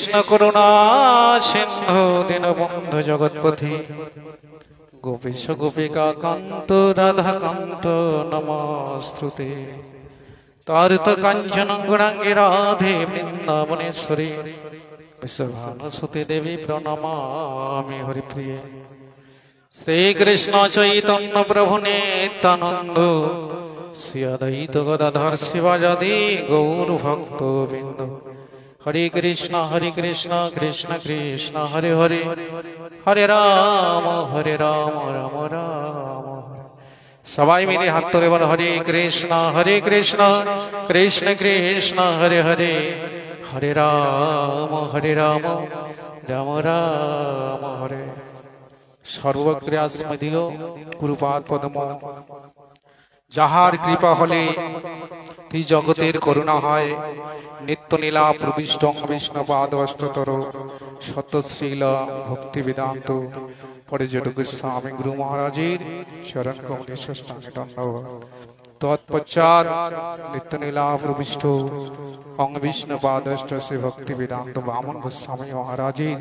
কৃষ্ণ করুণা সিন্ধু দীনবন্ধু জগৎপতি গোপীশ গোপিকা কান্ত রাধা কান্ত নমস্তুতে। তারিত কাঞ্চন গৌরাঙ্গী রাধে বৃন্দাবনেশ্বরী বিশ্বভানুসুতে দেবী প্রণমামি হরিপ্রিয়ে। শ্রীকৃষ্ণ চৈতন্য প্রভু নিত্যানন্দ শ্রী অদ্বৈত গদাধর শিবাজাদি গৌর ভক্ত বৃন্দ। হরে কৃষ্ণ কৃষ্ণ কৃষ্ণ হরে হরে, হরে রাম রাম রাম। সবাই মিলে হাত তুলে বলো হরে কৃষ্ণ কৃষ্ণ কৃষ্ণ হরে হরে, হরে রাম রাম রাম হরে। সর্বক্রিয়া স্মৃতিল গুরুপাদ পদ্ম, যাহার কৃপা হলে এই জগতের করুণা হয়। নিত্য নীলা প্রবিষ্ট বিষ্ণুপাদ অষ্টতর সত্যশ্রীল ভক্তি বেদান্ত পরিজট গোস্বামী গুরু মহারাজের চরণ কমলে ষষ্ঠাঙ্গে দণ্ডবৎ। তৎপশ্চাৎ নিত্য নীলা প্রবিষ্ট অঙ্গ বিষ্ণুপাদ শ্রী ভক্তি বেদান্ত বামন গোস্বামী মহারাজের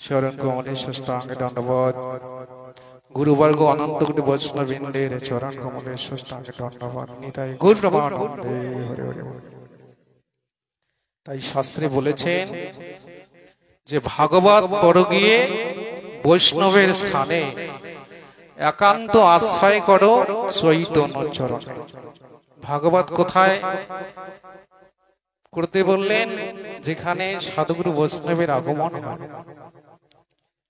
চরণ কমলে ষষ্ঠাঙ্গে দণ্ডবৎ। গুরুবর্গ অনন্ত কোটি বৈষ্ণববৃন্দের চরণ কমলে ষষ্ঠাঙ্গে দণ্ডবৎ। নিতাই গৌর প্রেমানন্দে হরে হরে। তাই শাস্ত্রে বলেছেন যে ভাগবত পড়ো গিয়ে বৈষ্ণবের স্থানে একান্ত আশ্রয় করো চৈতন্য চরণে। ভাগবত কোথায় করতে বললেন? যেখানে সাধুগুরু বৈষ্ণবের আগমন হয়।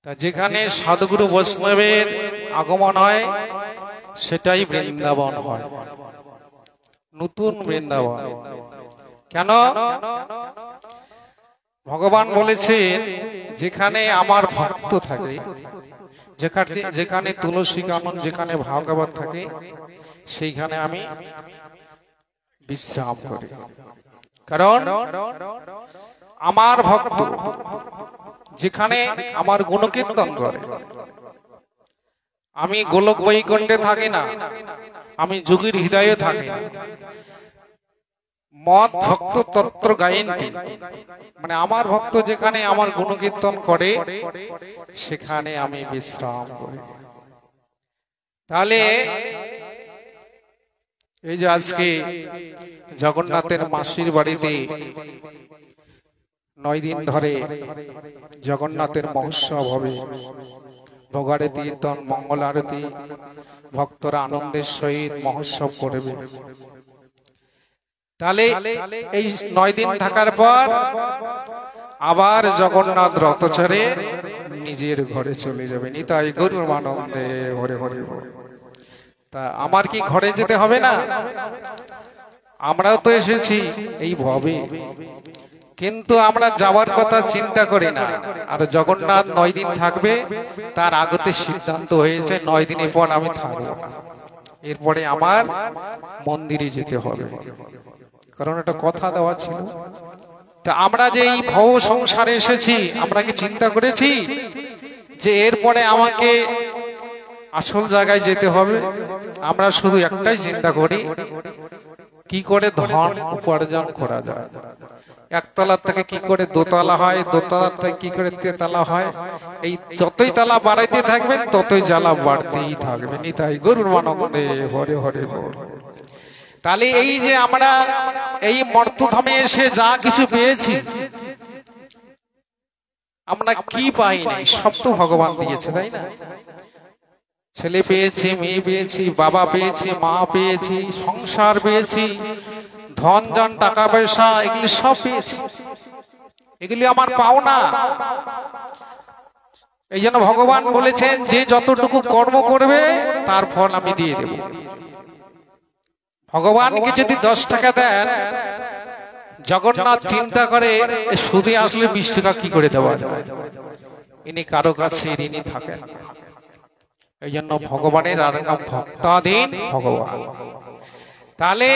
তা যেখানে সাধুগুরু বৈষ্ণবের আগমন হয় সেটাই বৃন্দাবন হয়, নতুন বৃন্দাবন। কেন? ভগবান বলেছেন যেখানে আমার ভক্ত থাকে, যেখানে তুলসী কানন, যেখানে ভাগবত থাকে, সেইখানে আমি বিশ্রাম করি। কারণ আমার ভক্ত যেখানে আমার গুণকীর্তন করে। আমি গোলক বৈকুণ্ঠে থাকি না, আমি যোগীর হৃদয়ে থাকি না। মত ভক্ত তত্র গায়ন্তি, মানে আমার ভক্ত যেখানে আমার গুণকীর্তন করে সেখানে আমি বিশ্রাম করি। তাহলে এই যে আজকে জগন্নাথের মাসির বাড়িতে 9 দিন ধরে জগন্নাথের মহোৎসব হবে, ভোগারতি কীর্তন মঙ্গল আরতি, ভক্তরা আনন্দের সহিত মহোৎসব করবে। তাহলে এই 9 দিন থাকার পর আবার জগন্নাথ রথ চড়ে নিজের ঘরে চলে যাবে। নিতাই গৌর প্রেমানন্দে হরে হরে। তা আমার কি ঘরে যেতে হবে না? আমরাও তো এসেছি এই ভবে, কিন্তু আমরা যাওয়ার কথা চিন্তা করি না। আর জগন্নাথ 9 দিন থাকবে, তার আগতে সিদ্ধান্ত হয়েছে 9 দিনের পর আমি থাকবো না, এরপরে আমার মন্দিরে যেতে হবে। কারণ এটা কথা দেওয়া ছিল। তা আমরা যে এই ভব সংসারে এসেছি, আমরা কি চিন্তা করেছি যে এরপরে আমাকে আসল জায়গায় যেতে হবে? আমরা শুধু একটাই চিন্তা করি, কি করে ধন উপার্জন করা যায়। একতলা থেকে কি করে দোতলা হয়, দোতলা থেকে কি করে তেতলা হয়। এই যতই তলা বাড়াইতে থাকবেন ততই জ্বালা বাড়তেই থাকবে। নিতাই গরুর মানন্দে হরে হরে হরে। তাহলে এই যে আমরা এই মর্তধামে এসে যা কিছু পেয়েছি, আমরা কি পাই নাই? সব তো ভগবান দিয়েছে, তাই না? ছেলে পেয়েছি, মেয়ে পেয়েছি, বাবা পেয়েছি, মা পেয়েছি, সংসার পেয়েছি, ধন জন টাকা পয়সা, এগুলি সব পেয়েছি। এগুলি আমার পাওনা। এই জন্য ভগবান বলেছেন যে যতটুকু কর্ম করবে তার ফল আমি দিয়ে দেব। ভগবানকে যদি 10 টাকা দেন, জগন্নাথ চিন্তা করে সুদে আসলে 20 টাকা কি করে দেওয়া যায়। ইনি কারো কাছে ঋণী থাকেন। এই জন্য ভগবানের আর নাম ভক্তাধীন ভগবান। তাহলে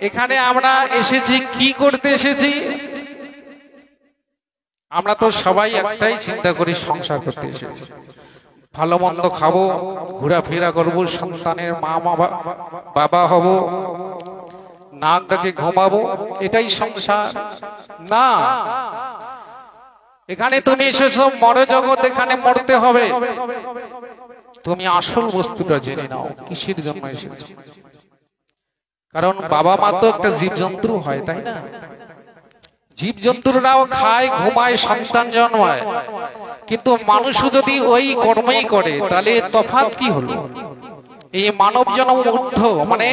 এখানে আমরা এসেছি কি করতে এসেছি? আমরা তো সবাই একটাই চিন্তা করি, সংসার করতে এসেছি। ভালো মন্দ খাবো, ঘোরাফেরা করবো, সন্তানের মা বাবা হব, নাক ডাকে ঘুমাবো, এটাই সংসার না। এখানে তুমি এসেছো মর জগৎ, এখানে মরতে হবে। তুমি আসল বস্তুটা জেনে নাও, কিসের জন্য এসেছো। কারণ বাবা মা তো একটা জীবজন্তু হয়, তাই না? জীবজন্তুরাও খায়, ঘুমায়, সন্তান জন্মায়, কিন্তু মানুষও যদি ওই কর্মই করে তাহলে তফাৎ কি হলো? এই মানব জন্ম ঊর্ধ্ব, মানে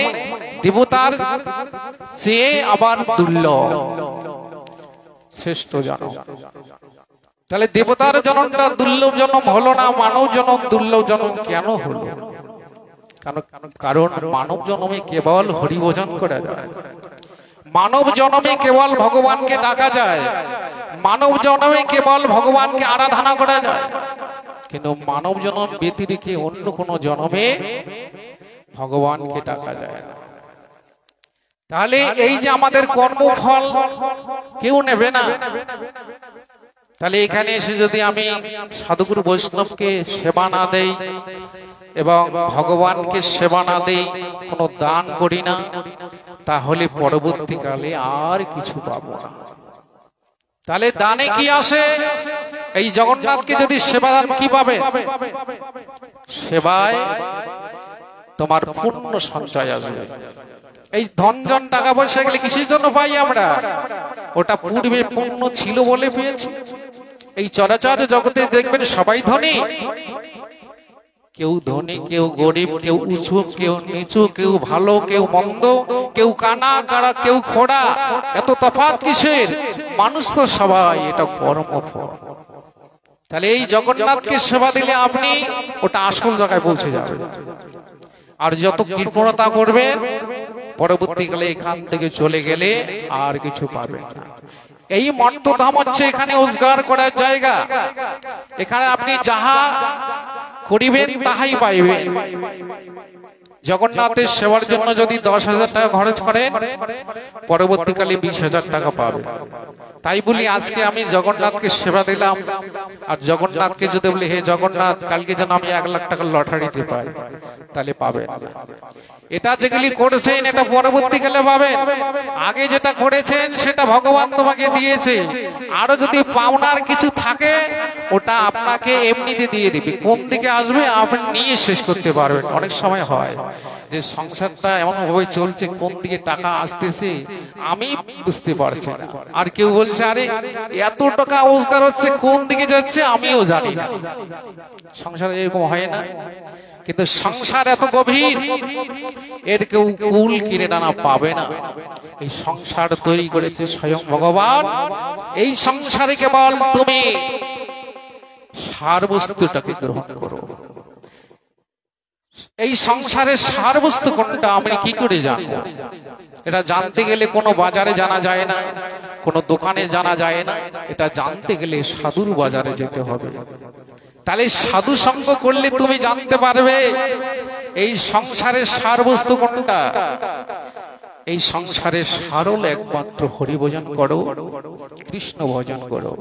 দেবতার চেয়ে আবার দুর্লভ, শ্রেষ্ঠ জন্ম। তাহলে দেবতার জন্মটা দুর্লভ জন্ম হলো না, মানব জন্ম দুর্লভ জন্ম কেন হলো? কারণ মানব জন্মে কেবল হরিভজন করা যায়, মানব জন্মে কেবল ভগবানকে ডাকা যায়, মানব জন্মে কেবল ভগবানকে আরাধনা করা যায়। কিন্তু মানব জন্ম ব্যতিরেকে অন্য কোন জন্মে ভগবানকে ডাকা যায় না। তাহলে এই যে আমাদের কর্মফল কেউ নেবে না, তাহলে এখানে এসে যদি আমি সাধুগুরু বৈষ্ণবকে সেবা না দেই এবং ভগবানকে সেবা না দেই, কোনো দান করি না, তাহলে পরবর্তীকালে আর কিছু পাবো না। তাহলে দানে কি আসে? এই জগন্নাথকে যদি সেবা দান কি পাবে? সেবায় তোমার পূর্ণ সঞ্চয় আসবে। এই ধনজন টাকা পয়সা গেলে কিসের জন্য পাই আমরা? ওটা পূর্বে পূর্ণ ছিল বলে পেয়েছি। এই চরাচর জগতে দেখবেন সবাই ধনী, কেউ ধনী, কেউ গরিব, কেউ উঁচু, কেউ নিচু, কেউ ভালো, কেউ মন্দ, কেউ কানা কারা, কেউ খোড়া। এত তফাৎ কিসের? মানুষ তো সবাই, এটা কর্মফল। তাহলে এই জগন্নাথকে সেবা দিলে আপনি ওটা আসল জায়গায় পৌঁছে যাবে। আর যত কৃপণতা করবেন পরবর্তীকালে এখান থেকে চলে গেলে আর কিছু পাবেন না। এই মর্তধাম হচ্ছে এখানে উদ্ধার করার জায়গা। এখানে আপনি যাহা করিবেন তাহাই পাইবেন। জগন্নাথের সেবার জন্য যদি 10,000 টাকা খরচ করেন, পরবর্তীকালে 20,000 টাকা পাবেন। তাই বলি আজকে আমি জগন্নাথকে সেবা দিলাম, আর জগন্নাথকে যদি বলি হে জগন্নাথ কালকে যেন আমি 1 লাখ টাকার লটারিতে পাই, তাহলে পাবেন না। এটা যেগুলি করেছেন এটা পরবর্তীকালে পাবেন। আগে যেটা করেছেন সেটা ভগবান তোমাকে দিয়েছে। আরো যদি পাওনার কিছু থাকে ওটা আপনাকে এমনিতে দিয়ে দিবে। কোন দিকে আসবে আপনি নিয়ে শেষ করতে পারবেন। অনেক সময় হয় যে সংসারটা এমন ভাবে চলছে, কোন দিকে টাকা আসতেছে আমি বুঝতে পারছি না, আর কেউ বলছে আরে এত টাকা রোজগার হচ্ছে কোন দিকে যাচ্ছে আমিও জানি না। সংসারে এরকম হয় না? কিন্তু সংসার এত গভীর, এর কেউ কুল কিনে টানা পাবে না। এই সংসার তৈরি করেছে স্বয়ং ভগবান। এই সংসারে কেবল তুমি সার বস্তুটাকে গ্রহণ করো। এই সংসারের সার বস্তু কোনটা আমি কি করে জানবো? এটা জানতে গেলে কোনো বাজারে জানা যায় না, কোনো দোকানে জানা যায় না। এটা জানতে গেলে সাধুর বাজারে যেতে হবে। তাহলে সাধু সঙ্গ করলে তুমি জানতে পারবে এই সংসারের সার বস্তু কোনটা। এই সংসারের সার হলো একমাত্র হরি ভজন করো, কৃষ্ণ ভজন করো।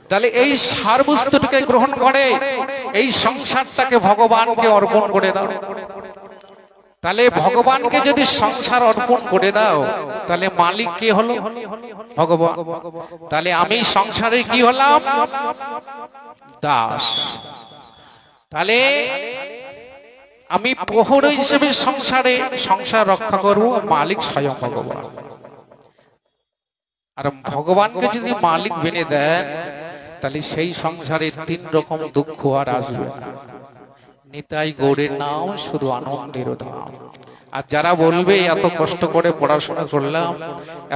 তাহলে এই সার বস্তুটাকে গ্রহণ করে এই সংসারটাকে ভগবানকে অর্পণ করে দাও। তাহলে ভগবানকে যদি সংসার অর্পণ করে দাও তাহলে মালিক কে হলো? ভগবান। তাহলে আমি সংসারে কি হলাম? দাস। তাহলে আমি প্রহরী হিসেবে সংসার রক্ষা করব, মালিক স্বয়ং ভগবান। আর ভগবানকে যদি মালিক বেনে দেন তাহলে সেই সংসারে 3 রকম দুঃখ আর আসবে না। নিতাই গৌরের নাম শুধু আনন্দের ধাম। আর যারা বলবে এত কষ্ট করে পড়াশোনা করলাম,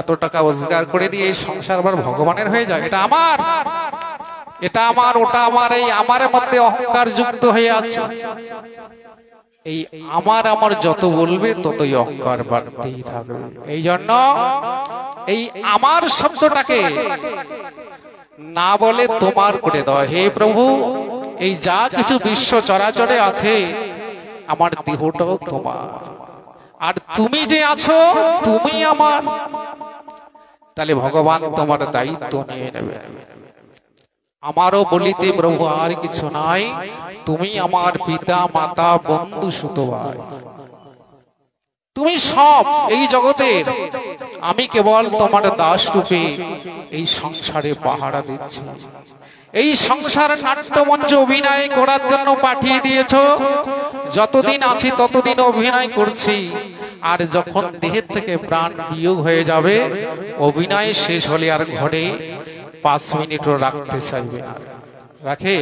এত টাকা রোজগার করে দিয়ে এই সংসার আবার ভগবানের হয়ে যায়, এটা আমার, এটা আমার, ওটা আমার, এই আমারের মধ্যে অহংকার যুক্ত হয়ে আছে। এই আমার যত বলবে ততই অহংকার বাড়তেই থাকবে। এই জন্য এই আমার শব্দটাকে না বলে তোমার করে দাও। হে প্রভু, এই যা কিছু বিশ্ব চরাচরে আছে আমার দেহটাও তোমার, আর তুমি যে আছো তুমি আমার। তাহলে ভগবান তোমার দায়িত্ব নিয়ে নেবে। আমারও বলিতে প্রভু আর কিছু নাই, তুমি আমার পিতা মাতা বন্ধু সুত ভাই, তুমি সব এই জগতের। আমি কেবল তোমার দাস রূপে এই সংসারে পাহারা দিচ্ছি। এই সংসার নাট্যমঞ্চ অভিনয় করার জন্য পাঠিয়ে দিয়েছো। যতদিন আছি ততদিন অভিনয় করছি, আর যখন দেহের থেকে প্রাণ বিয়োগ হয়ে যাবে, অভিনয় শেষ হলে আর ঘরে 5 মিনিটও রাখতে চাইবে না। রাখে?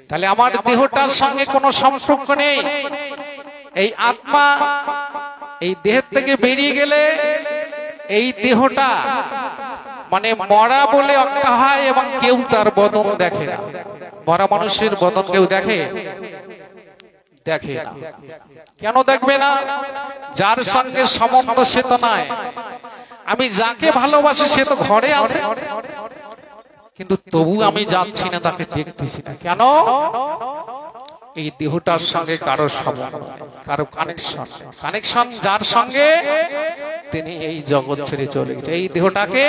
তাহলে আমার দেহটার সঙ্গে কোনো সম্পর্ক নেই। এই আত্মা এই দেহের থেকে বেরিয়ে গেলে এই দেহটা মানে মরা বলে আখ্যা হয়, এবং কেউ তার বদন দেখে না। মরা মানুষের বদন কেউ দেখে? দেখে না। কেন দেখবে না? যার সঙ্গে সম্বন্ধ সে তো নয়। আমি যাকে ভালোবাসি সে তো ঘরে আছে, কিন্তু তবু আমি যাচ্ছি না, তাকে দেখতেছি না। কেন? এই দেহটার সঙ্গে কারো সম্বন্ধ, কারো কানেকশন যার সঙ্গে, তিনি এই জগৎ ছেড়ে চলে গেছে। এই দেহটাকে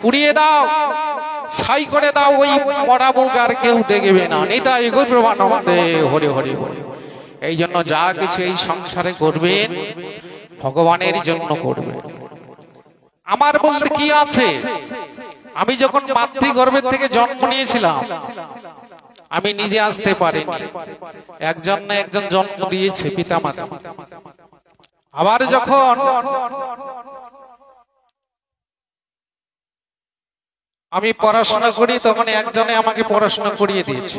পুড়িয়ে দাও, ছাই করে দাও, ওই মরা মুখ আর কেউ দেখবে না। নিতাই গৌর প্রেমানন্দে হরি হরি বলে। এই জন্য যা কিছু এই সংসারে করবেন ভগবানের জন্য করবেন। আমার বলতে কি আছে? আমি যখন মাতৃগর্ভের থেকে জন্ম নিয়েছিলাম, আমি নিজে আসতে পারিনি, একজন না একজন জন্ম দিয়েছে, পিতা মাতা। আবার যখন আমি পড়াশোনা করি, তখন একজনে আমাকে পড়াশোনা করিয়ে দিয়েছে,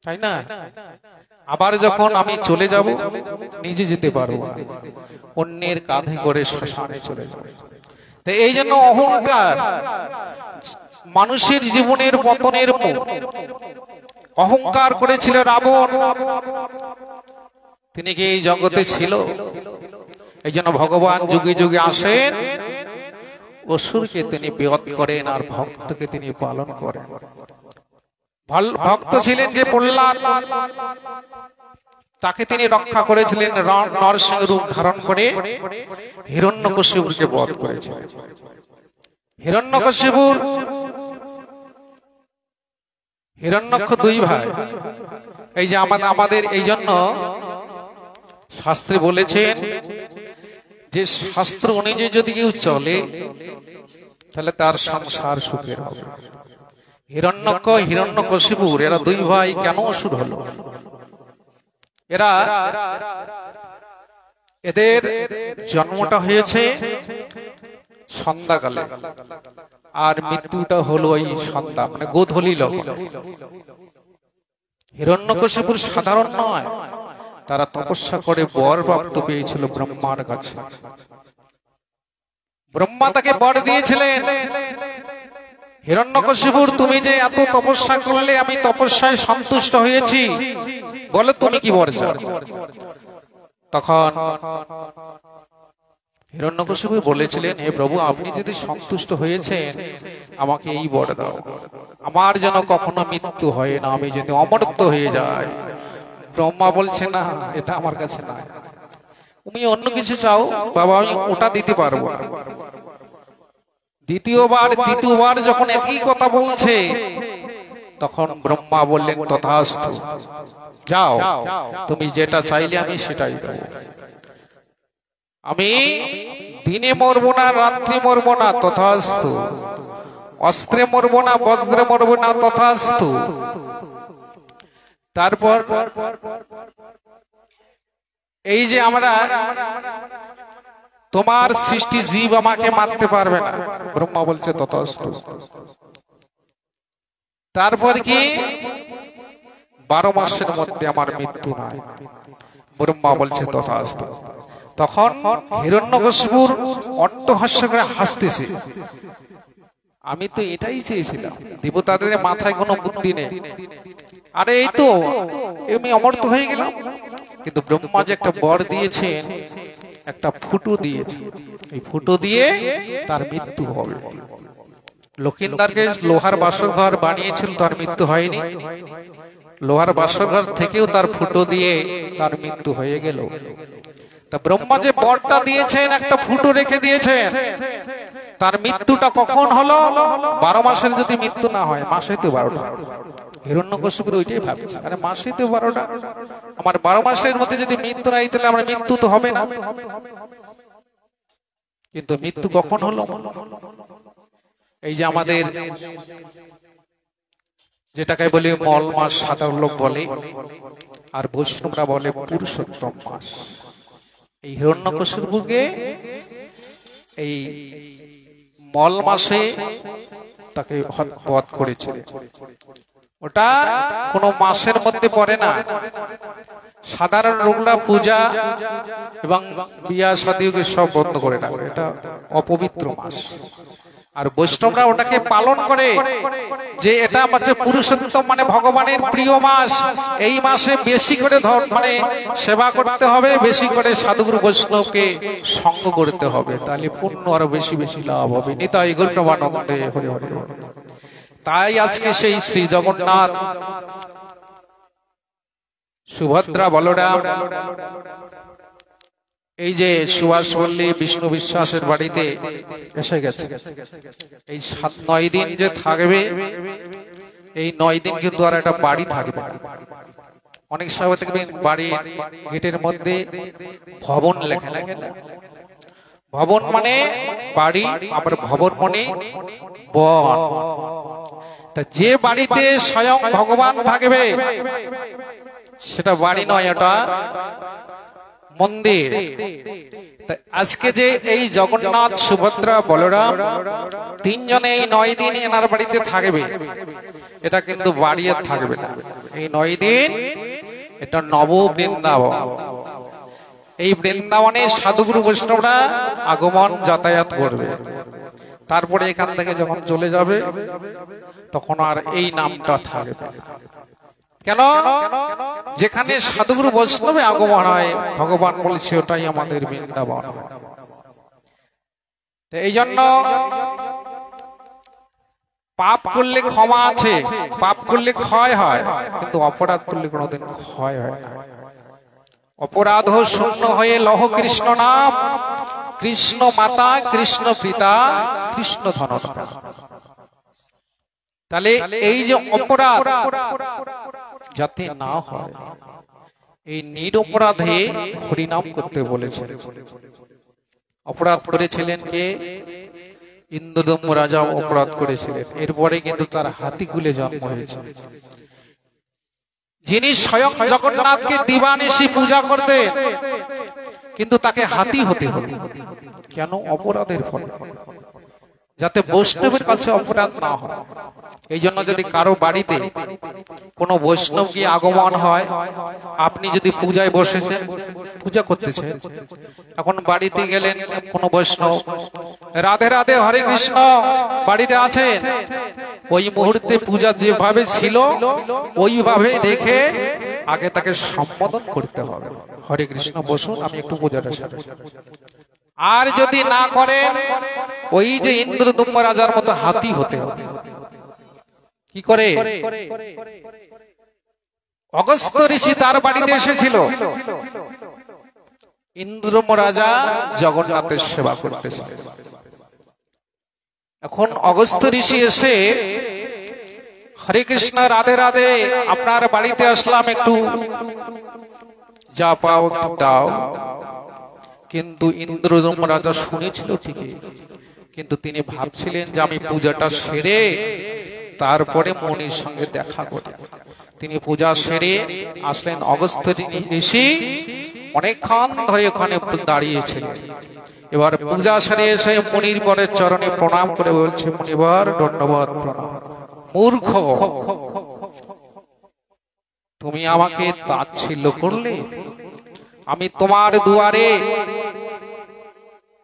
তাই না? আবার যখন আমি চলে যাব, নিজে যেতে পারবো না, অন্যের কাঁধে করে শ্মশানে চলে যাব। তো এই জন্য অহংকার মানুষের জীবনের পতনের মূল। অহংকার করেছিল রাবণ, তিনি কি এই জগতে ছিল? এই জন্য ভগবান যুগে যুগে আসেন, অসুরকে তিনি বধ করেন আর ভক্তকে তিনি পালন করেন। ভক্ত ছিলেন যে প্রহ্লাদ, তাকে তিনি রক্ষা করেছিলেন, নরসিংহ রূপ ধারণ করে হিরণ্যকশিপুরকে বধ করেছিলেন। হিরণ্যকশিপুর হিরণ্যক্ষ 2 ভাই। এই যে আমাদের এই জন্য শাস্ত্রে বলেছেন যে শাস্ত্র অনুযায়ী যদি কেউ চলে, তাহলে তার সংসার সুখের হবে। হিরণ্যক্ষ হিরণ্যকশিপুর এরা 2 ভাই কেন অসুর হলো? এদের জন্মটা হয়েছে সন্ধ্যাকালে, আর মৃত্যুটা হলো এই সন্ধ্যা, মানে গোধূলি লগ্ন। হিরণ্যকশিপুর সাধারণ নয়, তারা তপস্যা করে বর প্রাপ্ত পেয়েছিল ব্রহ্মার কাছে। ব্রহ্মা তাকে বর দিয়েছিলেন, হিরণ্যকশিপুর তুমি যে এত তপস্যা করলে, আমি তপস্যায় সন্তুষ্ট হয়েছি, বলে তুমি কি বর চাও? তখন হিরণ্যকশিপু বলেছিলেন, হে প্রভু, আপনি যদি সন্তুষ্ট হয়েছেন, আমাকে এই বর দাও, আমার যেন কখনো মৃত্যু হয় না, আমি যদি অমর্ত্য হয়ে যাই। ব্রহ্মা বলছে, না, এটা আমার কাছে না, তুমি অন্য কিছু চাও বাবা, আমি ওটা দিতে পারবো না। দ্বিতীয়বার তৃতীয়বার যখন একই কথা বলছে, তখন ব্রহ্মা বললেন, তথাস্তু, যাও, তুমি যেটা চাইলে আমি সেটাই দেব। আমি দিনে মরবো না, রাত্রি মরবো না, তথাস্তু। অস্ত্রে মরবো না, বজ্রে মরবো না, তথাস্তু। তারপর এই যে আমরা, তোমার সৃষ্টি জীব আমাকে মারতে পারবে না, ব্রহ্মা বলছে তথাস্তু। তারপর কি 12 মাসের মধ্যে আমার মৃত্যু নাই, ব্রহ্মা বলছে তথাস্তু। তখন হিরণ্যকশিপুর অট্টহাস্য করে হাসতেছে, আমি তো এটাই চেয়েছিলাম, দেবতাদের মাথায় কোনো বুদ্ধি নেই, আরে এই তো আমি অমর্ত্য হয়ে গেলাম। কিন্তু ব্রহ্মা যে একটা বর দিয়েছেন, একটা ফুটো দিয়েছে, এই ফুটো দিয়ে তার মৃত্যু হবে। লক্ষিন্দারকে লোহার বাসর ঘর বানিয়েছিল, তার মৃত্যু হয়নি। লোহার বাসর ঘর থেকেও তার ফুটো দিয়ে তার মৃত্যু হয়ে গেল। তা ব্রহ্মা যে বরটা দিয়েছেন, একটা ফুটো রেখে দিয়েছেন, তার মৃত্যুটা কখন হলো? 12 মাসের যদি মৃত্যু না হয়, মাসে তো 12টা। হিরণ্যকশিপুর ওইটাই ভাবছে, আরে মাসে তো 12টা, আমার 12 মাসের মধ্যে যদি মৃত্যু নাই, তাহলে আমার মৃত্যু তো হবে না। কিন্তু মৃত্যু কখন হলো? এই যে আমাদের যেটাকে বলে মল মাস সাধারণ লোক বলে, আর বৈষ্ণবরা বলে পুরুষোত্তম মাস। এই হিরণ্যকশিপুকে এই মল মাসে তাকে বধ করেছিল। ওটা কোন মাসের মধ্যে পড়ে না। সাধারণ লোকরা পূজা এবং বিয়া শাদীকে সব বন্ধ করে না, এটা অপবিত্র মাস। আর বৈষ্ণবরা ওটাকে পালন করে যে এটা হচ্ছে পুরুষোত্তম মানে ভগবানের প্রিয় মাস। এই মাসে বেশি করে মানে সেবা করতে হবে, বেশি করে সাধুগুরু বৈষ্ণবকে সঙ্গ করতে হবে, তাহলে পুণ্য আরো বেশি বেশি লাভ হবে। নিতাই গৌর প্রেমানন্দে হরি হরি। তাই আজকে সেই শ্রী জগন্নাথ, সুভদ্রা, বলরাম, এই যে সুভাষ পল্লী বিষ্ণু বিশ্বাসের বাড়িতে এসে গেছে। এই 9 দিন যে থাকবে, এই 9 দিন কিন্তু আর একটা বাড়ি থাকবে। অনেক সময় দেখবেন বাড়ির গেটের মধ্যে ভবন লেখা লাগে। ভবন মানে বাড়ি, আবার ভবন মানে বন। তা যে বাড়িতে স্বয়ং ভগবান থাকবে সেটা বাড়ি নয়, এটা মন্দির। আজকে যে এই জগন্নাথ, সুভদ্রা, বলরাম তিনজনে এই 9 দিন এনার বাড়িতে থাকবে, এটা কিন্তু বাড়ি আর থাকবে না। এই 9 দিন এটা নব বৃন্দাবন। এই বৃন্দাবনে সাধুগুরু বৈষ্ণবরা আগমন যাতায়াত করবে। তারপরে এখান থেকে যখন চলে যাবে তখন আর এই নামটা থাকবে না। কেন? যেখানে সাধুগুরু বৈষ্ণবে আগমন হয়, ভগবান বলছে ওটাই আমাদের বৃন্দাবন। এই জন্য পাপ করলে ক্ষমা আছে, পাপ করলে ক্ষয় হয়, কিন্তু অপরাধ করলে কোনোদিন ক্ষয় হয় না। অপরাধ শূন্য হয়ে লহ কৃষ্ণ নাম, কৃষ্ণ মাতা, কৃষ্ণ পিতা, কৃষ্ণ ধন। তাহলে এই যে অপরাধ যাতে না হয়, এই নিরপরাধে হরিনাম করতে বলেছেন। অপরাধ করেছিলেন কে? ইন্দ্রদম্য রাজা অপরাধ করেছিলেন। এরপরে কিন্তু তার হাতিকুলে জন্ম হয়েছে। যিনি স্বয়ং জগন্নাথকে দিবানিশি পূজা করতেন, কিন্তু তাকে হাতি হতে হলো। কেন? অপরাধের ফলে, যাতে বৈষ্ণবের কাছে অপরাধ না হয়। এই জন্য যদি কারো বাড়িতে কোনো বৈষ্ণব গিয়ে আগমন হয়, আপনি যদি পূজায় বসেছেন, পূজা করতেছেন, এখন বাড়িতে গেলেন কোনো বৈষ্ণব, রাধে রাধে হরে কৃষ্ণ, বাড়িতে আছেন, ওই মুহূর্তে পূজা যেভাবে ছিল ওইভাবে দেখে আগে তাকে সম্বোধন করতে হবে, হরে কৃষ্ণ বসুন, আমি একটু পূজাটা সারি। আর যদি না করেন, ওই যে ইন্দ্রদম্য রাজার মতো হাতি হতে হবে। কি করে? অগস্ত্য ঋষি তার বাড়িতে এসেছিল, ইন্দ্রদম্য রাজা জগন্নাথের সেবা করতেছিলেন। এখন অগস্ত্য ঋষি এসে, হরে কৃষ্ণ, রাধে রাধে, আপনার বাড়িতে আসলাম, একটু যা পাও দাও। কিন্তু ইন্দ্রদম্য রাজা শুনেছিল ঠিকই, কিন্তু তিনি ভাবছিলেন যে আমি পূজাটা সেরে তারপরে মনির সঙ্গে দেখা করি। তিনি পূজা সেরে আসলেন। অগস্ত্য ঋষি অনেকক্ষণ ধরে ওখানে দাঁড়িয়েছিলেন। এবার পূজা সেরে এসে মনির বরের চরণে প্রণাম করে বলছে, মনিবর দণ্ডবত প্রণাম। মূর্খ, তুমি আমাকে তাচ্ছিল্য করলে, আমি তোমার দুয়ারে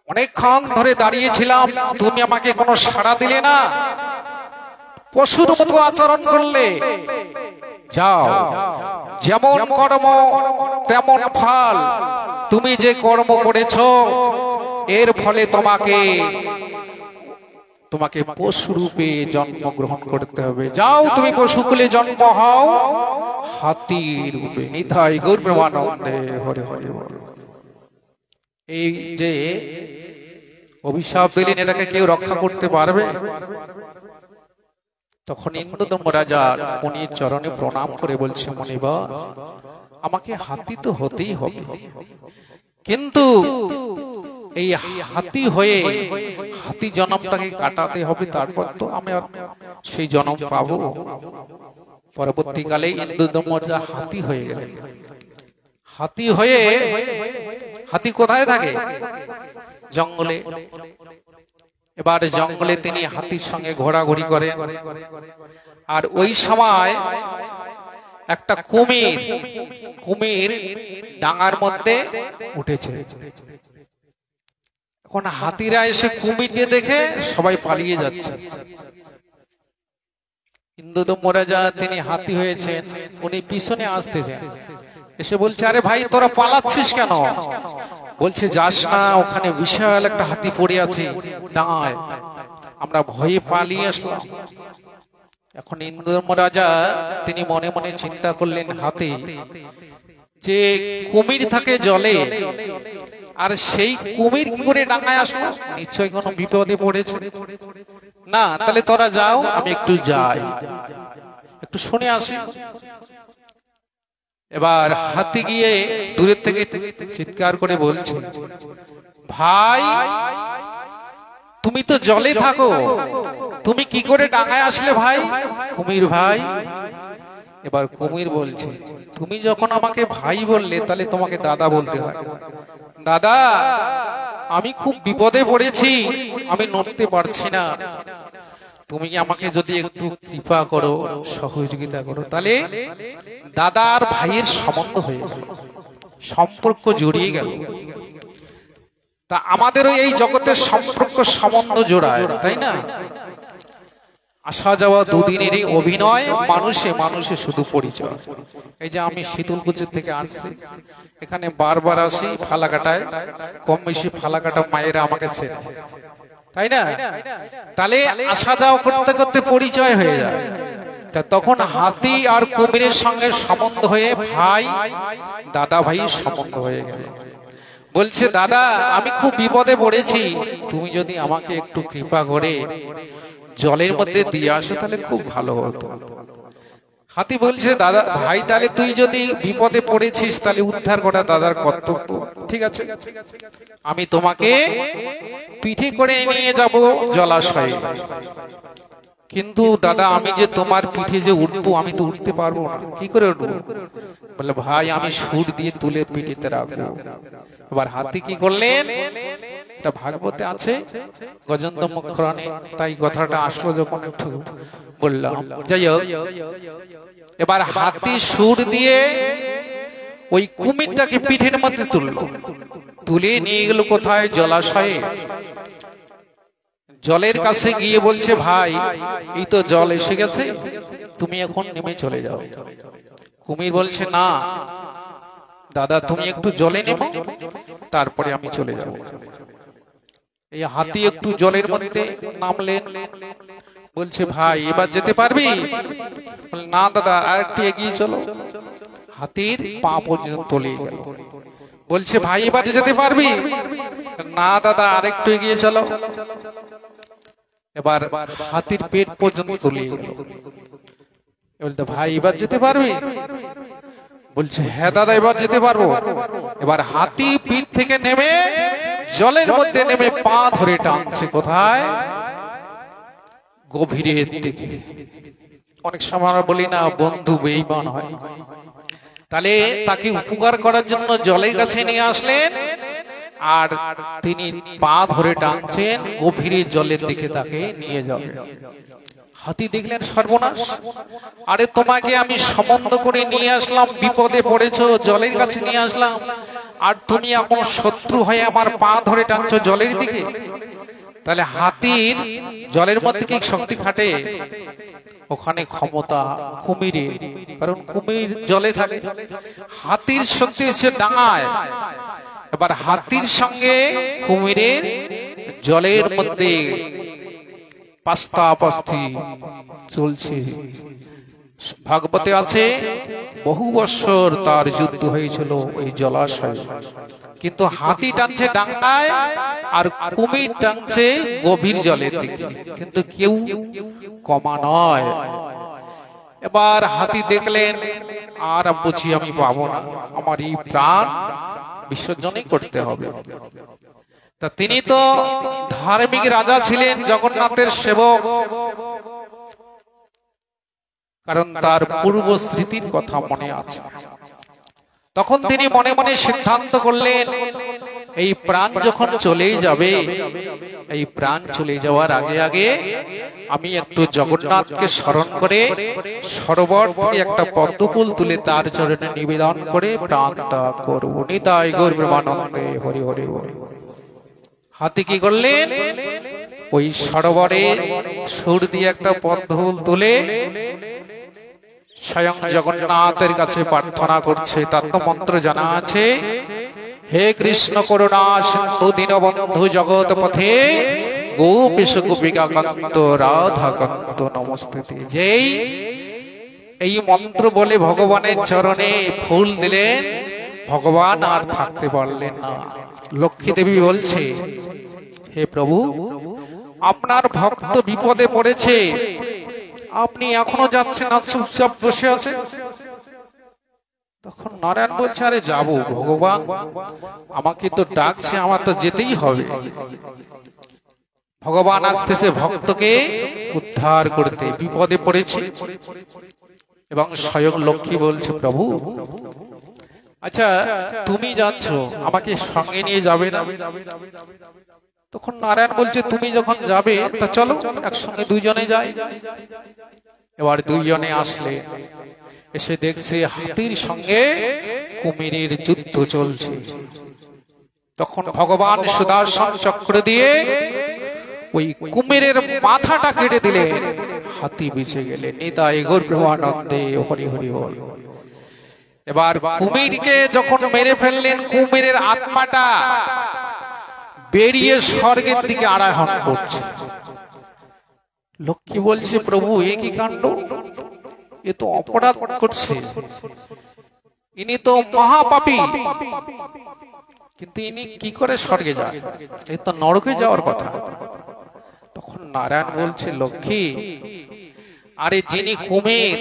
অনেকক্ষণ ধরে দাঁড়িয়েছিলাম, তুমি আমাকে কোনো সাড়া দিলে না, পশুর মতো আচরণ করলে। যাও, যেমন কর্ম তেমন ফল। তুমি যে কর্ম করেছো এর ফলে তোমাকে পশু রূপে জন্মগ্রহণ করতে হবে। যাও, তুমি পশুকুলে জন্ম হও হাতি রূপে। নিতাই গৌর প্রেমানন্দে হরে হরে বল। এই যে অভিশাপ দিলেন, এটাকে কেউ রক্ষা করতে পারবে? তখন ইন্দ্রদম্য রাজা মনির চরণে প্রণাম করে বলছে, মনিবর, আমাকে হাতি তো হতেই হবে, কিন্তু এই হাতি হয়ে হাতি জন্মটাকে কাটাতে হবে, তারপর তো আমি সেই জন্ম পাবো। পরবর্তীকালে ইন্দ্রদম্য হাতি হয়ে গেলেন। হাতি হয়ে, হাতি কোথায় থাকে? জঙ্গলে। এবার জঙ্গলে তিনি হাতির সঙ্গে ঘোরাঘুরি করেন। আর ওই সময় একটা কুমির ডাঙার মধ্যে উঠেছে। এখন হাতিরা এসে কুমিরকে দেখে সবাই পালিয়ে যাচ্ছে। ইন্দ্রদম্য রাজা তিনি হাতি হয়েছেন, উনি পিছনে আসতেছেন, এসে বলছে, আরে ভাই তোরা পালাচ্ছিস কেন? বলছে, যাস না, ওখানে বিশাল একটা হাতি পড়ে আছে ডাঙায়, আমরা ভয়ে পালিয়ে আসলাম। এখন ইন্দ্রদম্য রাজা তিনি মনে মনে চিন্তা করলেন, হাতি যে কুমির থাকে জলে, আর সেই কুমির কি করে ডাঙায় আসলো? নিশ্চয়ই কোনো বিপদে পড়েছে। না, তাহলে তোরা যাও, আমি একটু যাই, একটু শুনে আসি। এবার হাতি গিয়ে দূরের থেকে চিৎকার করে বলছে, ভাই তুমি তো জলে থাকো, তুমি কি করে ডাঙায় আসলে ভাই? কুমির ভাই। এবার কুমির বলছে, তুমি যখন আমাকে ভাই বললে, তাহলে তোমাকে দাদা বলতে হয়। দাদা, আমি খুব বিপদে পড়েছি, আমি নড়তে পারছি না, তুমি আমাকে যদি একটু কৃপা করো, সহযোগিতা করো, তাহলে দাদা আর ভাইয়ের সম্বন্ধ হয়ে গেল, সম্পর্ক জড়িয়ে গেল। তা আমাদেরও এই জগতের সম্পর্ক সম্বন্ধ জোড়ায়, তাই না? আসা যাওয়া দুদিনের এই অভিনয়, মানুষে মানুষে শুধু পরিচয়। এই যে আমি শীতলকুচি থেকে আসছি, এখানে বারবার আসি ফালাকাটায়, কম বেশি ফালাকাটা মায়েরা আমাকে চেনে, তাই না? তাহলে আসা যাওয়া করতে করতে পরিচয় হয়ে যায়। তখন হাতি আর কুমিরের সঙ্গে সম্বন্ধ হয়ে ভাই দাদা ভাই সম্বন্ধ হয়ে গেল। বলছে, দাদা আমি খুব বিপদে পড়েছি, তুমি যদি আমাকে একটু কৃপা করে জলের মধ্যে দিয়ে আসো, তাহলে খুব ভালো হতো। হাতি বলছে, দাদা ভাই, তাহলে তুই যদি বিপদে পড়েছিস, তাহলে উদ্ধার করা দাদার কর্তব্য। ঠিক আছে, আমি তোমাকে পিঠে করে নিয়ে যাব জলাশয়ে, কিন্তু দাদা আমি যে তোমার পিঠে যে উঠবো, আমি তো উঠতে পারবো না। কি করে উঠবো? বলে, ভাই আমি সুর দিয়ে তুলে পিঠেতে রাখবো। এবার হাতি কি করলেন, এটা ভাগবতে আছে, গজেন্দ্র মুখরানে, তাই কথাটা আসলো যখন একটু বললাম। যাই হোক, এবার হাতি সুর দিয়ে ওই কুমিরটাকে পিঠের মধ্যে তুললো, তুলে নিয়ে গেল কোথায়? জলাশয়ে। জলের কাছে গিয়ে বলছে, ভাই এই তো জল এসে গেছে, তুমি এখন নেমে চলে যাও। কুমির বলছে, না দাদা, তুমি একটু জলে নেমো, তারপরে আমি চলে যাব। এই হাতি একটু জলের মধ্যে নামলেন, বলছে, ভাই এবার যেতে পারবি? না দাদা, আর একটু এগিয়ে চলো। হাতির পা পর্যন্ত তলিয়ে গেল। বলছে, ভাই এবার যেতে পারবি? না দাদা, আর একটু এগিয়ে চলো। এবার হাতির পেট পর্যন্ত তলিয়ে গেল। বলতে, ভাই এবার যেতে পারবি? বলছে, হ্যাঁ দাদা, এবার যেতে পারবো। এবার হাতি পিঠ থেকে নেমে জলের মধ্যে নেমে পা ধরে টানছে কোথায়? গভীরের দিকে। অনেক সময় আমরা বলি না, বন্ধু বেঈমান হয়। তাহলে তাকে উপকার করার জন্য জলের কাছে নিয়ে আসলেন, আর তিনি পা ধরে টানছেন গভীরের জলের দিকে তাকে নিয়ে যাবেন। হাতি দেখলেন, সর্বনাশ, আরে তোমাকে আমি সম্বন্ধ করে নিয়ে আসলাম, বিপদে পড়েছো, জলের কাছে নিয়ে আসলাম, আর তুমি এখন শত্রু হয়ে আমার পা ধরে টানছো জলের দিকে। তাহলে হাতির জলের মধ্যে কি শক্তি খাটে? ওখানে ক্ষমতা কুমিরের, কারণ কুমির জলে থাকে। হাতির শক্তি হচ্ছে ডাঙায়। এবার হাতির সঙ্গে কুমিরের জলের মধ্যে পাস্তাপাস্তি চলছে। ভাগবতে আছে, বহু বছর তার যুদ্ধ হয়েছিল ওই জলাশয়ে, কিন্তু হাতি টানছে ডাঙ্গায় আর কুমির টানছে গভীর জলের দিকে, কিন্তু কেউ কমা নয়। এবার হাতি দেখলেন, আর বুঝি আমি পাবো না, আমার এই প্রাণ বিসর্জনই করতে হবে। তা তিনি তো ধার্মিক রাজা ছিলেন, জগন্নাথের সেবক, কারণ তার পূর্ব স্মৃতির কথা মনে আছে। তখন তিনি মনে মনে সিদ্ধান্ত করলেন, এই প্রাণ যখন চলেই যাবে, এই প্রাণ চলে যাওয়ার আগে আগে আমি একটু জগন্নাথকে স্মরণ করে সরোবর থেকে একটা পদ্মফুল তুলে তার চরণে নিবেদন করে প্রাণ ত্যাগ করব। নিতাই গৌর প্রেমানন্দে হরি হরি হরি। হাতি কি করলেন, ওই সরোবরে সুর দিয়ে একটা পদ্মফুল তুলে স্বয়ং জগন্নাথের কাছে প্রার্থনা করছে। তার তো মন্ত্র জানা আছে, হে কৃষ্ণ করুণা সিন্ধু দীনবন্ধু জগৎ পথে গোপীশ গোপিকা কান্ত রাধা কান্ত নমস্তুতে। যেই এই মন্ত্র বলে ভগবানের চরণে ফুল দিলেন, ভগবান আর থাকতে পারলেন না। লক্ষ্মী দেবী বলছে, হে প্রভু, আপনার ভক্ত বিপদে পড়েছে, আপনি এখনো যাচ্ছেন না, চুপচাপ বসে আছে। তখন নারায়ণ বলছে, আরে যাবো, ভগবান আমাকে তো ডাকছে, আমার তো যেতেই হবে। ভগবান আসতেছে ভক্তকে উদ্ধার করতে, বিপদে পড়েছে। এবং স্বয়ং লক্ষ্মী বলছে, প্রভু আচ্ছা তুমি যাচ্ছ, আমাকে সঙ্গে নিয়ে যাবে না? তখন নারায়ণ বলছে, তুমি যখন যাবে তা চলো একসঙ্গে দুইজনে যাই। এবার দুইজনে আসলে, এসে দেখছে হাতির সঙ্গে কুমিরের যুদ্ধ চলছে। তখন ভগবান সুদর্শন চক্র দিয়ে ওই কুমিরের মাথাটা কেটে দিলেন, হাতি বেঁচে গেলেন। নিতাই গৌর প্রেমানন্দে হরি হরি হরি। এবার কুমিরকে যখন মেরে ফেললেন, কুমিরের আত্মাটা বেরিয়ে স্বর্গের দিকে আরোহণ করছে। লক্ষ্মী বলছে, প্রভু এ কি কাণ্ড, এ তো অপরাধ করছে, ইনি তো মহাপাপী, কিন্তু ইনি কি করে স্বর্গে যান, এ তো নরকে যাওয়ার কথা। তখন নারায়ণ বলছে, লক্ষ্মী আরে যিনি কুমির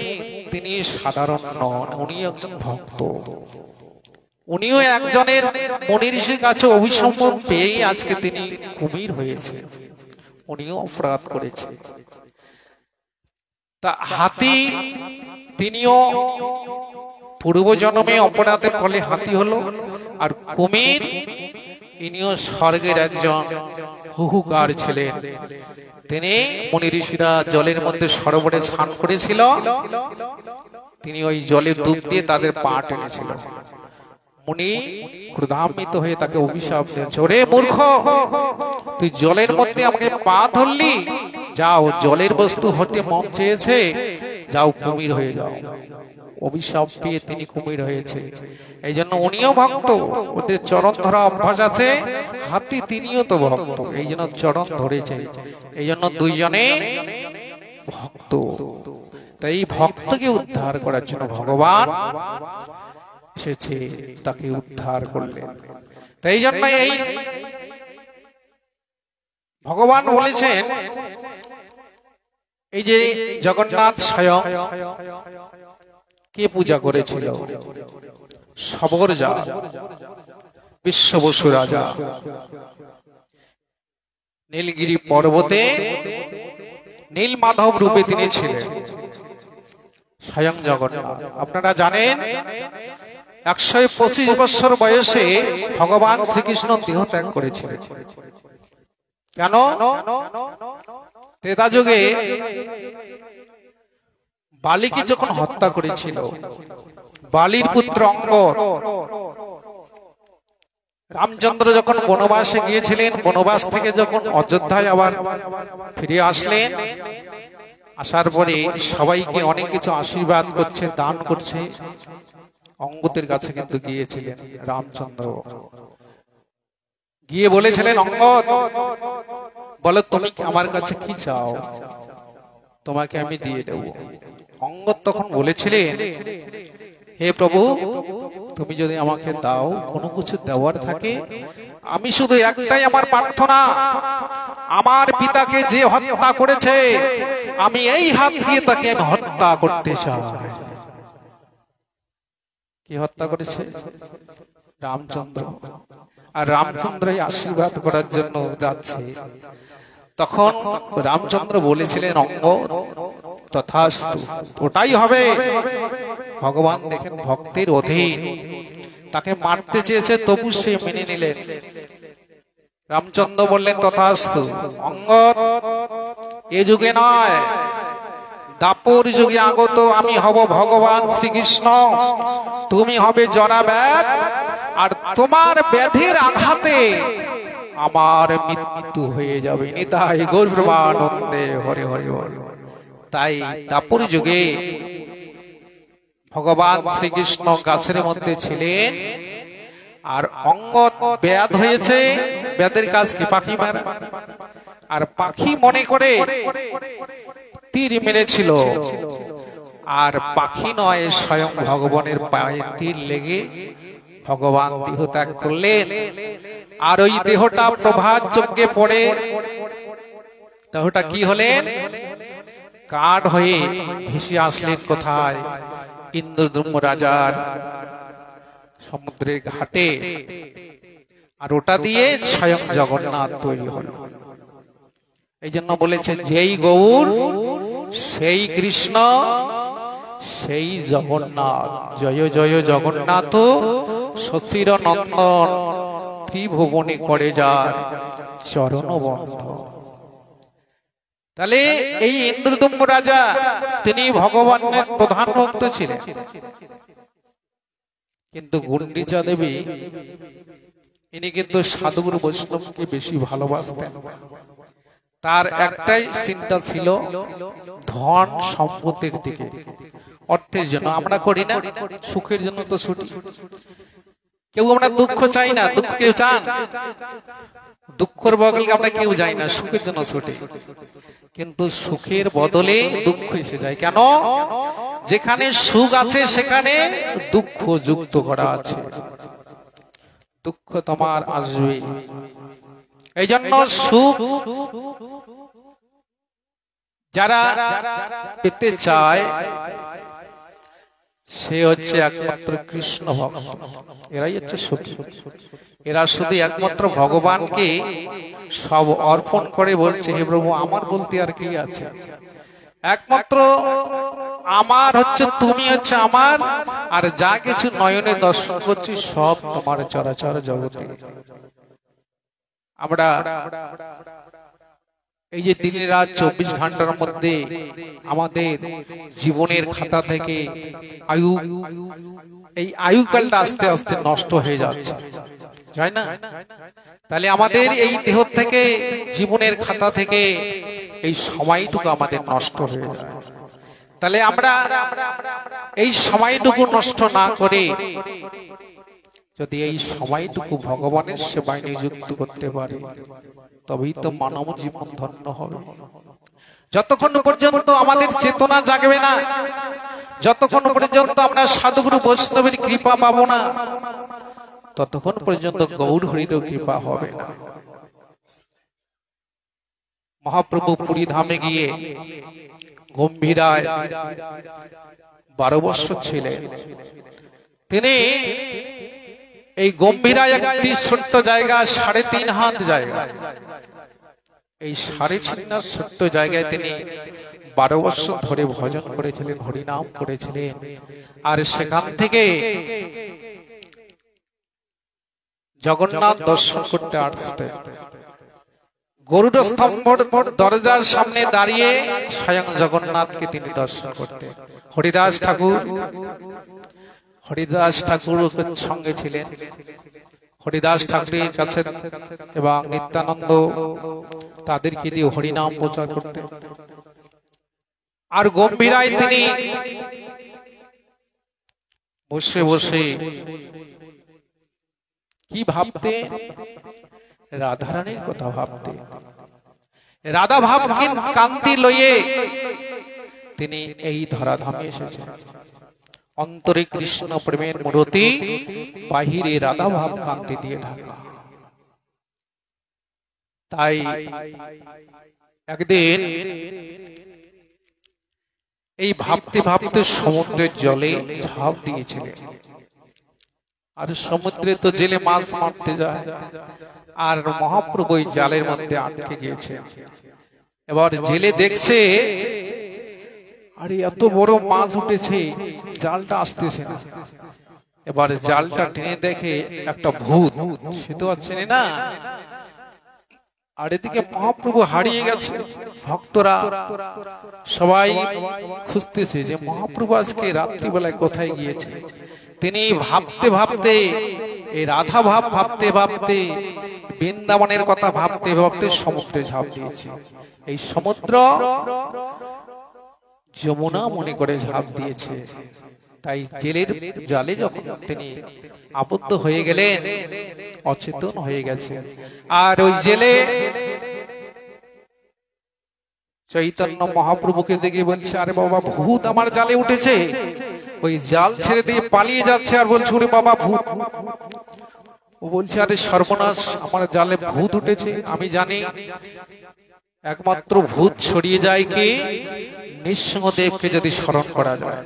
তিনি সাধারণ নন, উনি একজন ভক্ত, উনিও একজনের মনি ঋষির কাছে অভিসম্পদ পেয়েই আজকে তিনি কুমির হয়েছে, উনিও অপরাধ করেছে। তা হাতি তিনিও পূর্বজন্মে অপরাধের ফলে হাতি হলো, আর কুমির ইনিও স্বর্গের একজন হুহুকার ছিলেন। তিনি মুনি ঋষিরা জলের মধ্যে সরোবরে স্নান করেছিল, তিনি ওই জলের ডুব দিয়ে তাদের পা টেনেছিল। মুনি ক্রোধান্বিত হয়ে তাকে অভিশাপ দেন, ওরে মূর্খ, তুই জলের মধ্যে আমাকে পা ধরলি, যাও জলের বস্তু হতে মন চেয়েছে, যাও কুমির হয়ে যাও। অভিশাপ পেয়ে তিনি কুমির হয়েছে। এই জন্য উনিও ভক্ত, ওদের চরণ ধরা অভ্যাস আছে। হাতি তিনিও তো ভক্ত, এই জন্য চরণ ধরেছে। এই জন্য দুইজনে ভক্ত। তাই এই ভক্তকে উদ্ধার করার জন্য ভগবান এসেছে, তাকে উদ্ধার করলেন। তাই জন্য এই ভগবান বলেছেন, এই যে জগন্নাথ স্বয়ং কে পূজা করেছিল? সবরজা, বিশ্ববসু রাজা। নীলগিরি পর্বতে নীল মাধব রূপে তিনি ছিলেন, স্বয়ং জগন্নাথ। আপনারা জানেন 125 বছর বয়সে ভগবান শ্রীকৃষ্ণ দেহ ত্যাগ করেছিলেন। কেন? ত্রেতা যুগে বালিকে যখন হত্যা করেছিল, বালির পুত্র অঙ্গদ, রামচন্দ্র যখন বনবাসে গিয়েছিলেন, বনবাস থেকে যখন অযোধ্যায় আবার ফিরে আসলেন, আসার পরে সবাইকে অনেক কিছু আশীর্বাদ করছে, দান করছে। অঙ্গদের কাছে কিন্তু গিয়েছিলেন রামচন্দ্র, গিয়ে বলেছিলেন, অঙ্গদ বলো তুমি আমার কাছে কি চাও, তোমাকে আমি দিয়ে দেব। অঙ্গদ তখন বলেছিলেন, হে প্রভু, তুমি যদি আমাকে দাও, কোনো কিছু দেওয়ার থাকে, আমি শুধু একটাই আমার প্রার্থনা, আমার পিতাকে যে হত্যা করেছে আমি এই হাত দিয়ে তাকে আমি হত্যা করতে চাই। কি হত্যা করেছে? রামচন্দ্র। আর রামচন্দ্র আশীর্বাদ করার জন্য যাচ্ছে। তখন রামচন্দ্র বলেছিলেন, অঙ্গ তথাস্তু, ওটাই হবে। ভগবান দেখেন ভক্তের অধীন, তাকে মারতে চেয়েছে তবু সে মেনে নিলেন। রামচন্দ্র বললেন, তথাস্তু। অঙ্গদ, এ যুগে নয়, দাপর যুগে আগত আমি হব ভগবান শ্রীকৃষ্ণ, তুমি হবে জরাব্যাধ, আর তোমার ব্যাধির আঘাতে আমার মৃত্যু হয়ে যাবে। নিতাই গৌর প্রেমানন্দে হরে হরে হরে। তাই দাপর যুগে ভগবান শ্রীকৃষ্ণ গাছের মধ্যে ছিলেন, আর অঙ্গদ ব্যাধ হয়েছে। ব্যাধের কাজ কি? পাখি মারা। আর পাখি মনে করে তীর মেরেছিল, আর পাখি নয়, স্বয়ং ভগবানের পায়ে তীর লেগে ভগবান দেহ ত্যাগ করলেন। আর ওই দেহটা প্রভাত যজ্ঞে পড়ে দেহটা কি হলেন? কাঠ হয়ে ভেসে আসলেন কোথায়? ইন্দ্রদ্যুম্ন রাজার সমুদ্রের ঘাটে। আর ওটা দিয়ে স্বয়ং জগন্নাথ তৈরি হলো। এই জন্য বলেছে, যেই গৌর সেই কৃষ্ণ সেই জগন্নাথ, জয় জয় জগন্নাথ শশীর নন্দন, ত্রিভুবনে করে যার চরণ বন্ধ। তাহলে এই ইন্দ্রদ্যুম্ন রাজা তিনি ভগবানের প্রধান ভক্ত ছিলেন, কিন্তু গুন্ডিচা দেবী ইনি কিন্তু সাধুগুরু বৈষ্ণবকে বেশি ভালোবাসতেন। তার একটাই চিন্তা ছিল ধন সম্পত্তির দিকে, অর্থের জন্য। আমরা করি না, সুখের জন্য তো ছুটি। কেউ আমরা দুঃখ চাই না, দুঃখ কেউ চান? দুঃখের বদলে আমরা কেউ যাই না, সুখের জন্য ছুটি। কিন্তু সুখের বদলে দুঃখ এসে যায়। কেন? যেখানে সুখ আছে সেখানে দুঃখ যুক্ত করা আছে। দুঃখ তোমার আসবে। এই জন্য সুখ যারা পেতে চায় সে হচ্ছে একমাত্র কৃষ্ণ ভক্ত, এরাই হচ্ছে সুখী। এরা শুধু একমাত্র ভগবানকে সব অর্পণ করে বলছে, হে প্রভু আমার বলতে আর কি আছে, একমাত্র আমার হচ্ছে তুমি, হচ্ছে আমার, আর যা কিছু নয়নে দর্শন করছি সব তোমার চরাচর জগতে। আমরা এই যে দিনের রাত 24 ঘন্টার মধ্যে আমাদের জীবনের খাতা থেকে এই আয়ুকালটা আস্তে আস্তে নষ্ট হয়ে যাচ্ছে, তাই না? তাহলে আমাদের এই দেহ থেকে, জীবনের খাতা থেকে এই সময়টুকু আমাদের নষ্ট হয়ে যায়। তাহলে আমরা এই সময়টুকু নষ্ট না করে যদি এই সময়টুকু ভগবানের সেবায় নিযুক্ত করতে পারি, তবেই তো মানব জীবন ধন্য হবে। যতক্ষণ পর্যন্ত আমাদের চেতনা জাগবে না, যতক্ষণ পর্যন্ত আমরা সাধুগুরু বৈষ্ণবের কৃপা পাবো না, ততক্ষণ পর্যন্ত গৌর হরির কৃপা হবে না। মহাপ্রভু পুরী ধামে গিয়ে গম্ভীরায় 12 বছর ছিলেন। তিনি এই গম্ভীরায় একটি ছোট্ট জায়গা, 3.5 হাত জায়গা, এই 3.5 হাত ছোট্ট জায়গায় তিনি 12 বছর ধরে ভজন করেছিলেন, হরিনাম করেছিলেন। আর সেখান থেকে জগন্নাথ দর্শন করতে আসতেন। গরুড় স্তম্ভ দরজার সামনে দাঁড়িয়ে স্বয়ং জগন্নাথকে তিনি দর্শন করতেন। হরিদাস ঠাকুর সঙ্গে ছিলেন। হরিদাস ঠাকুরের কাছে এবং নিত্যানন্দ তাদেরকে দিয়ে হরিনাম প্রচার করতেন। আর গম্ভীরায় তিনি বসে বসে কি ভাবতে? রাধারানীর কথা ভাবতে। রাধা ভাব কান্তি লইয়ে তিনি এই ধরাধামে এসেছেন। অন্তরে কৃষ্ণ প্রেমের মূর্তি, বাহিরে রাধা ভাব কান্তি দিয়ে ঢাকা। তাই একদিন এই ভাবতে ভাবতে সমুদ্রের জলে ঝাঁপ দিয়েছিলেন। আর সমুদ্রে তো জেলে মাছ মারতে যায়, আর মহাপ্রভু ওই জালের মধ্যে আটকে গিয়েছে। এবার জেলে দেখছে আরে এত বড় মাছ উঠেছে, জালটা আসতেছে না। এবার জালটা টেনে দেখে একটা ভূত, সে তো আর চেনে না। আর এদিকে মহাপ্রভু হারিয়ে গেছে, ভক্তরা সবাই খুঁজতেছে যে মহাপ্রভু আজকে রাত্রিবেলায় কোথায় গিয়েছে। তিনি ভাবতে ভাবতে, এই রাধা ভাব ভাবতে ভাবতে, বৃন্দাবনের কথা ভাবতে ভাবতে সমুদ্রে ঝাঁপ দিয়েছে। এই সমুদ্র যমুনা মনে করে ঝাঁপ দিয়েছে। তাই জেলের জালে যখন তিনি আবদ্ধ হয়ে গেলেন, অচেতন হয়ে গেছে। আর ওই জেলে চৈতন্য মহাপ্রভুকে দেখে বলছে, আরে বাবা ভূত আমার জালে উঠেছে। ওই জাল ছেড়ে দিয়ে পালিয়ে যাচ্ছে আর বলছে, ওরে বাবা ভূত। ও বলছে, আরে সর্বনাশ, আমার জালে ভূত উঠেছে। আমি জানি একমাত্র ভূত ছড়িয়ে যায় কি নৃসিংহদেবকে যদি স্মরণ করা যায়।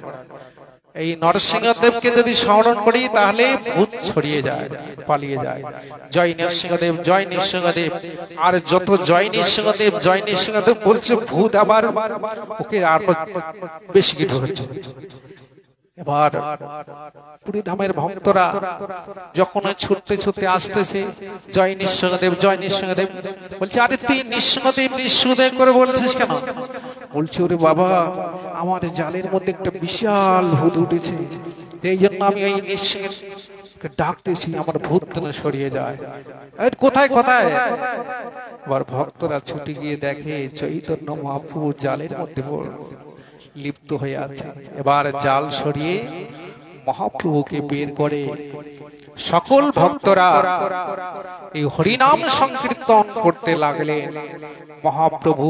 এই নরসিংহদেবকে যদি স্মরণ করি তাহলে ভূত ছড়িয়ে যায়, পালিয়ে যায়। জয় নরসিংহদেব, জয় নরসিংহদেব। আর যত জয় নরসিংহদেব, জয় নরসিংহদেব বলছে, ভূত আবার ওকে আর বেশি কি ধরেছে। এবার পুরী ধামের ভক্তরা যখন ছুটতে ছুটতে আসতেছে, জয় নৃসিংহদেব, জয় নৃসিংহদেব বলছে, আরে তুই নৃসিংহদেব নৃসিংহদেব করে বলছিস কেন? বলছে, ওরে বাবা, আমার জালের মধ্যে একটা বিশাল ভূত উঠেছে, এই জন্য আমি এই নৃসিংহকে ডাকতেছি, আমার ভূত যেন সরিয়ে যায়। কোথায় কোথায়? এবার ভক্তরা ছুটে গিয়ে দেখে চৈতন্য মহাপ্রভু জালের মধ্যে লিপ্ত হয়ে আছে। এবার জাল সরিয়ে মহাপ্রভুকে বের করে সকল ভক্তরা এই হরিনাম সংকীর্তন করতে লাগলেন। মহাপ্রভু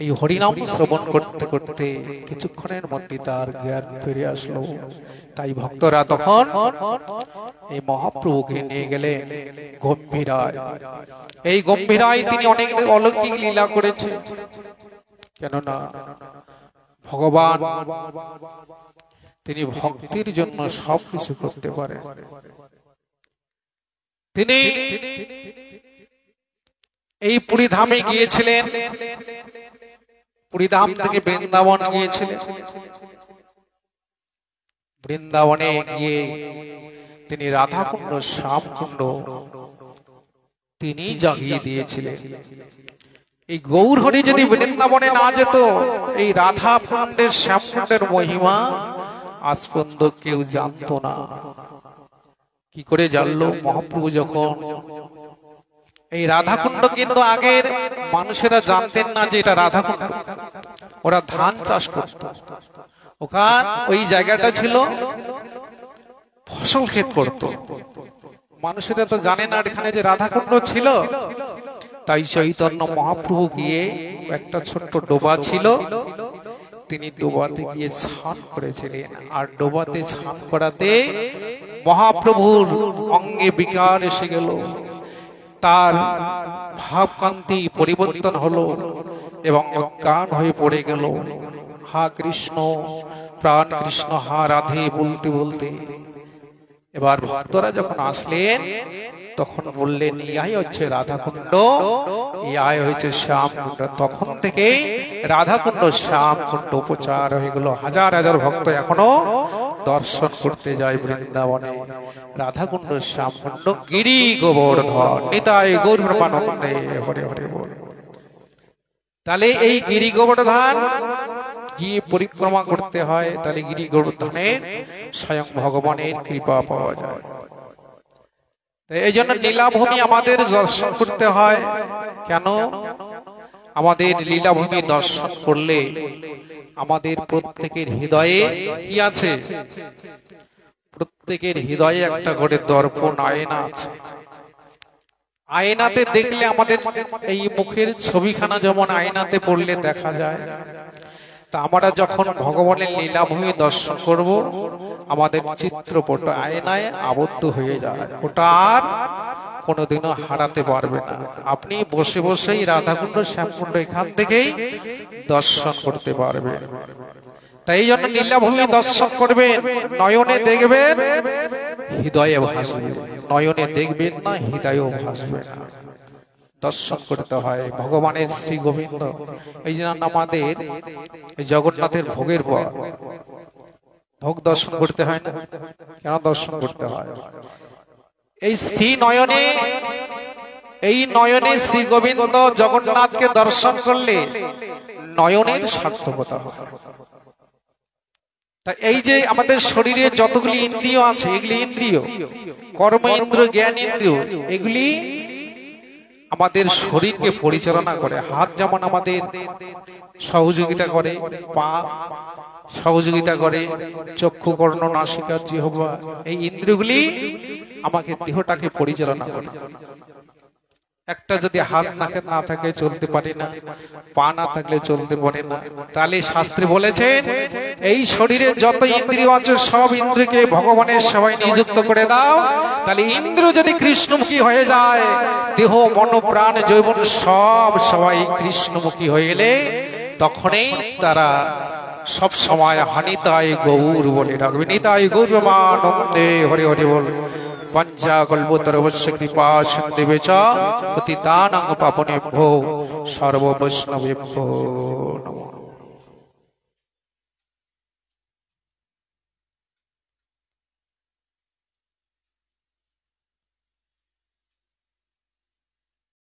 এই হরিনাম শ্রবণ করতে করতে কিছুক্ষণের মধ্যে তার জ্ঞান ফিরে আসলো। তাই ভক্তরা তখন এই মহাপ্রভুকে নিয়ে গেলেন গম্ভীরায়। এই গম্ভীরায় তিনি অনেক অলৌকিক লীলা করেছেন। কেননা ভগবান তিনি ভক্তির জন্য সবকিছু করতে পারেন। তিনি এই পুরী ধামে গিয়েছিলেন, পুরী ধাম থেকে বৃন্দাবন গিয়েছিলেন। বৃন্দাবনে গিয়ে তিনি রাধাকুণ্ড, শ্যামকুণ্ড তিনি জাগিয়ে দিয়েছিলেন। এই গৌর হরি যদি বৃন্দাবনে না যেত, এই রাধা কুণ্ডের, শ্যামকুণ্ডের মহিমা আজ পর্যন্ত কেউ জানতো না। কি করে জানলো? মহাপ্রভু যখন এই রাধাকুণ্ড, কিন্তু আগের মানুষেরা জানতেন না যে এটা রাধাকুণ্ড। ওরা ধান চাষ করত, ওখান ওই জায়গাটা ছিল ফসল ক্ষেত করত। মানুষেরা তো জানে না এখানে যে রাধাকুণ্ড ছিল। তাই চৈতন্য মহাপ্রভু গিয়ে, একটা ছোট্ট ডোবা ছিল, তিনি ডোবাতে গিয়ে স্নান করেছিলেন। আর ডোবাতে স্নান করাতে মহাপ্রভুর অঙ্গে বিকার এসে গেল, তার ভাবকান্তি পরিবর্তন হলো এবং অজ্ঞান হয়ে পড়ে গেল। হা কৃষ্ণ, প্রাণ কৃষ্ণ, হা রাধে বলতে বলতে। এবার ভক্তরা যখন আসলেন তখন বললেন, ইহাই হচ্ছে রাধাকুণ্ড, ইহাই হচ্ছে শ্যামকুণ্ড। তখন থেকে রাধাকুণ্ড, শ্যামকুণ্ড উপচার হয়ে গেল। হাজার হাজার ভক্ত এখনো দর্শন করতে যায় বৃন্দাবনে। রাধাকুণ্ড, শ্যামকুণ্ড, গিরি গোবর্ধন, নিতাই গৌর প্রেমানন্দে হরে হরে বল। তাহলে এই গিরি গোবর্ধন গিয়ে পরিক্রমা করতে হয়, তাহলে গিরি গোবর্ধনের স্বয়ং ভগবানের কৃপা পাওয়া যায়। এই জন্য লীলাভূমি আমাদের দর্শন করতে হয়। কেন? আমাদের লীলাভূমি দর্শন করলে আমাদের প্রত্যেকের হৃদয়ে কি আছে? প্রত্যেকের হৃদয়ে একটা করে দর্পণ, আয়না আছে। আয়নাতে দেখলে আমাদের এই মুখের ছবিখানা যেমন আয়নাতে পড়লে দেখা যায়, তা আমরা যখন ভগবানের লীলাভূমি দর্শন করব, আমাদের চিত্রপট আয়নায় আবদ্ধ হয়ে যায়, ওটা আর কোনোদিনও হারাতে পারবে না। আপনি বসে বসেই রাধাকুণ্ড শ্যামকুণ্ড এখান থেকেই দর্শন করতে পারবেন। তাই এই জন্য নীলাভূমি দর্শন করবেন, নয়নে দেখবেন, হৃদয়ে ভাসবে। নয়নে দেখবেন না, হৃদয়েও ভাসবে না। দর্শন করতে হয় ভগবানের শ্রী গোবিন্দ। এই জন্য আমাদের জগন্নাথের ভোগের পর ভোগ দর্শন করতে হয় না? কেন দর্শন করতে হয়? এই শ্রী নয়নে, এই নয়নে শ্রী গোবিন্দ জগন্নাথকে দর্শন করলে নয়নের সার্থকতা হয়। তা এই যে আমাদের শরীরে যতগুলি ইন্দ্রিয় আছে, এগুলি ইন্দ্রিয়, কর্ম ইন্দ্রিয়, জ্ঞান ইন্দ্রিয়, এগুলি আমাদের শরীরকে পরিচালনা করে। হাত যেমন আমাদের সহযোগিতা করে, পা সহযোগিতা করে, চক্ষু, কর্ণ, নাসিকা, জিহ্বা, এই ইন্দ্রিয়গুলি আমাকে দেহটাকে পরিচালনা করে। একটা যদি হাত না থাকে চলতে পারে না, পা না থাকলে চলতে পারে না। তাহলে শাস্ত্রে বলেছেন এই শরীরে যত ইন্দ্রিয় আছে সব ইন্দ্রিয়কে ভগবানের সেবায় নিযুক্ত করে দাও। তাহলে ইন্দ্রিয় যদি কৃষ্ণমুখী হয়ে যায়, দেহ মন প্রাণ যৌবন সব সবাই কৃষ্ণমুখী হয়ে গেলে তখনই তারা সব সময় হানিতাই গৌর বলে ডাকবে। নিতাই গৌরমানন্দে হরি হরি বল। পঞ্চা কল্পতরুশ্চ কৃপা সিন্ধুবে চ পতিতানাং পাবনেভ্যো সর্ব বৈষ্ণবেভ্যো নমঃ।